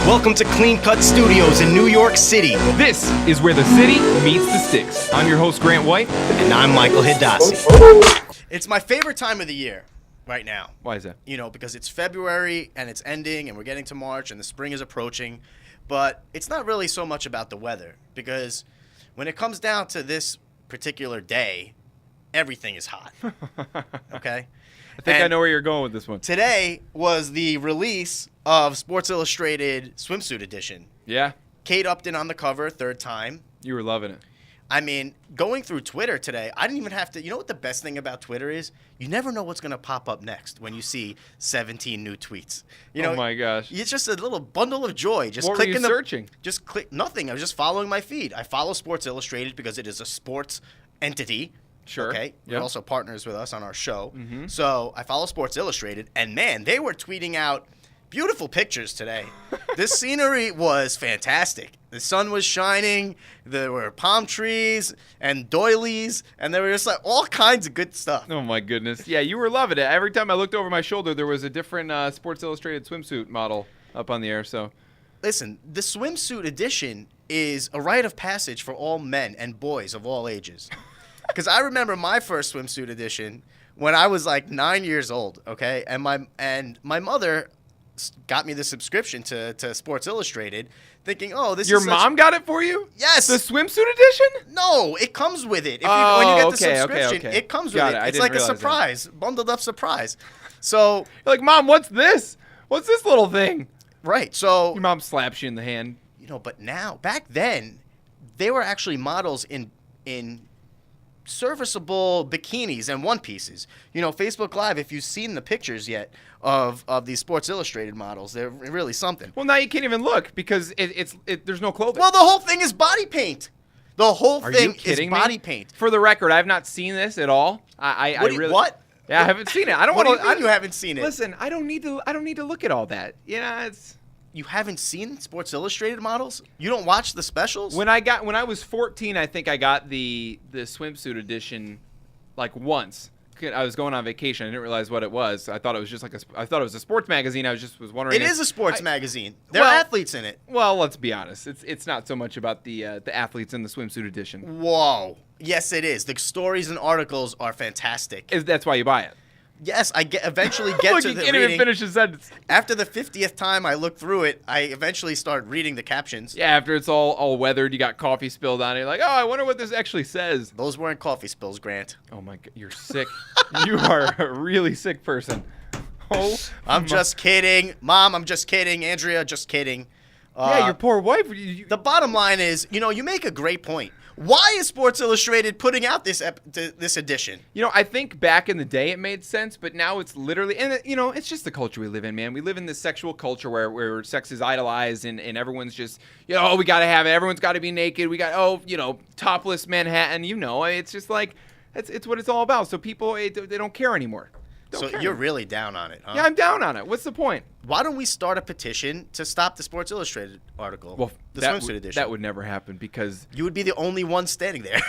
Welcome to Clean Cut Studios in New York City. This is where the city meets the sticks. I'm your host, Grant White. And I'm Michael Hidasi. It's my favorite time of the year right now. Why is that? You know, because it's February and it's ending and we're getting to March and the spring is approaching. But it's not really so much about the weather, because when it comes down to this particular day, everything is hot. Okay? I think I know where you're going with this one. Today was the release of Sports Illustrated Swimsuit Edition. Yeah? Kate Upton on the cover, third time. You were loving it. I mean, going through Twitter today, I didn't even have to. You know what the best thing about Twitter is? You never know what's going to pop up next when you see 17 new tweets. You know, oh my gosh. It's just a little bundle of joy. Just what were you searching? Just click nothing. I was just following my feed. I follow Sports Illustrated because it is a sports entity. Sure. Okay. They're Yep. also partners with us on our show. Mm-hmm. So I follow Sports Illustrated, and man, they were tweeting out beautiful pictures today. This scenery was fantastic. The sun was shining. There were palm trees and doilies, and there were just like all kinds of good stuff. Oh my goodness. Yeah, you were loving it. Every time I looked over my shoulder, there was a different Sports Illustrated swimsuit model up on the air. So, Listen, the swimsuit edition is a rite of passage for all men and boys of all ages. Because I remember my first swimsuit edition when I was like 9 years old, okay? And my mother got me the subscription to Sports Illustrated, thinking, oh, this your is mom got it for you? Yes. The swimsuit edition? No, it comes with it. When you get the subscription, okay. it comes Got with it. it. I It's didn't like a realize surprise, bundled up surprise. So, You're like, Mom, what's this? What's this little thing? right. So, Your mom slaps you in the hand. you know, but now, back then, they were actually models in serviceable bikinis and one pieces. You know, Facebook Live, if you've seen the pictures yet of these Sports Illustrated models, they're really something. Well, now you can't even look because there's no clothing. Well, the whole thing is body paint. The whole Are you thing is kidding body me? paint. For the record, I have not seen this at all. What? Yeah, I haven't seen it. I don't What do want you mean you haven't seen it? Listen, I don't need to look at all that. It's You haven't seen Sports Illustrated models? You don't watch the specials? when I was 14, I think I got the swimsuit edition like once. I was going on vacation. I didn't realize what it was. I thought it was just I thought it was a sports magazine. I was wondering. It is a sports magazine. There are athletes in it. Well, let's be honest. It's not so much about the athletes in the swimsuit edition. Whoa. Yes, it is. The stories and articles are fantastic. That's why you buy it. Yes, I eventually get Look, to you the can't reading. even finish a sentence. After the 50th time I looked through it, I eventually started reading the captions. Yeah, after it's all weathered, you got coffee spilled on it. You're like, oh, I wonder what this actually says. Those weren't coffee spills, Grant. Oh my God, you're sick. You are a really sick person. Oh, I'm just kidding. Mom, I'm just kidding. Andrea, just kidding. Yeah, your poor wife. The bottom line is, you know, you make a great point. Why is Sports Illustrated putting out this edition? You know, I think back in the day it made sense, but now it's literally, and you know, it's just the culture we live in, man. We live in this sexual culture where sex is idolized and everyone's just, you know, oh, we got to have it. Everyone's got to be naked. We got, oh, you know, topless Manhattan. You know, it's just like, it's what it's all about. So people, they don't care anymore. So you're really down on it, huh? Yeah, I'm down on it. What's the point? Why don't we start a petition to stop the Sports Illustrated article, Well, the that swimsuit edition? That would never happen because You would be the only one standing there.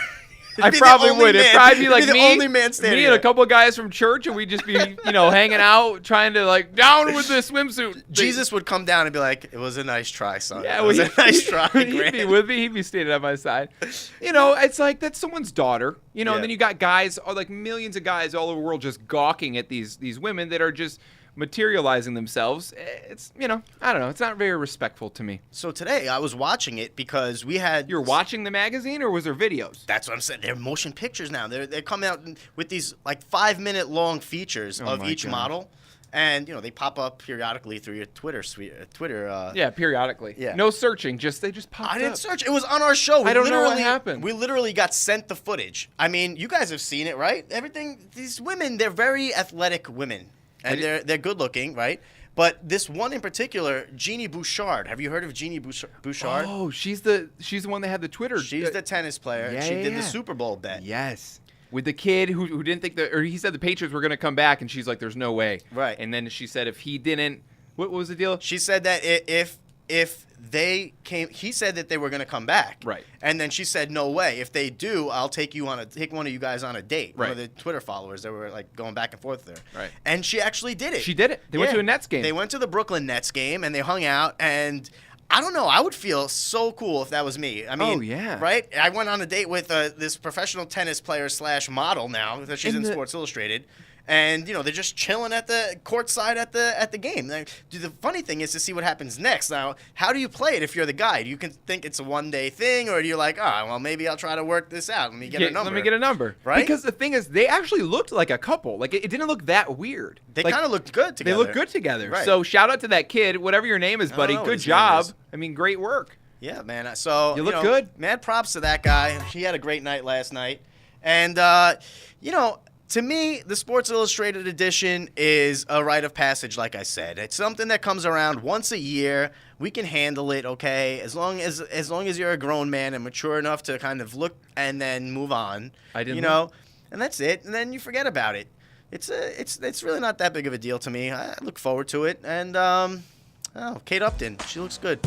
I probably would. It'd probably be like the me, only man standing me and a there. couple of guys from church, and we'd just be, you know, hanging out, trying to like down with the swimsuit. Jesus would come down and be like, "It was a nice try, son. Yeah, it was a nice try." He'd Grant." be with me. He'd be standing at my side. You know, it's like that's someone's daughter. You know, Yeah. and then you got guys, like millions of guys all over the world, just gawking at these women that are just materializing themselves. It's, you know, I don't know. It's not very respectful to me. So today I was watching it because we had. You're watching the magazine, or was there videos? That's what I'm saying. They're motion pictures now. They're coming out with these like 5-minute long features of my each gosh. model, and you know they pop up periodically through your Twitter. Yeah, periodically. Yeah. No searching. They just popped I didn't up. search. It was on our show. I don't know what happened. We literally got sent the footage. I mean, you guys have seen it, right? Everything. These women, they're very athletic women, and they're good looking, right? But this one in particular, Jeannie Bouchard. Have you heard of Jeannie Bouchard? Oh, she's the one that had the Twitter. She's the tennis player. Yeah, she yeah, did yeah. the Super Bowl bet. Yes. With the kid who didn't think or he said the Patriots were going to come back, and she's like, "There's no way." Right. And then she said if he didn't, what was the deal? She said that if they came, he said that they were going to come back. Right. And then she said, "No way. If they do, I'll take one of you guys on a date." Right. One of the Twitter followers that were like going back and forth there. Right. And she actually did it. She did it. They went to a Nets game. They went to the Brooklyn Nets game and they hung out. And I don't know. I would feel so cool if that was me. I mean, Oh, yeah. right? I went on a date with this professional tennis player / model now that she's in Sports Illustrated. And, you know, they're just chilling at the courtside at the game. The funny thing is to see what happens next. Now, how do you play it if you're the guy? Do you can think it's a one-day thing, or do you like, oh, well, maybe I'll try to work this out. Let me get a number. Let me get a number. Right? Because the thing is, they actually looked like a couple. Like, it didn't look that weird. They like, kind of looked good together. They looked good together. Right. So shout out to that kid, whatever your name is, buddy. know what Good his name job. is. I mean, great work. Yeah, man. So You look good. Mad props to that guy. He had a great night last night. And, you know, to me, the Sports Illustrated edition is a rite of passage, like I said. It's something that comes around once a year. We can handle it, okay? As long as you're a grown man and mature enough to kind of look and then move on. You know, and that's it. And then you forget about it. It's really not that big of a deal to me. I look forward to it. And Kate Upton, she looks good.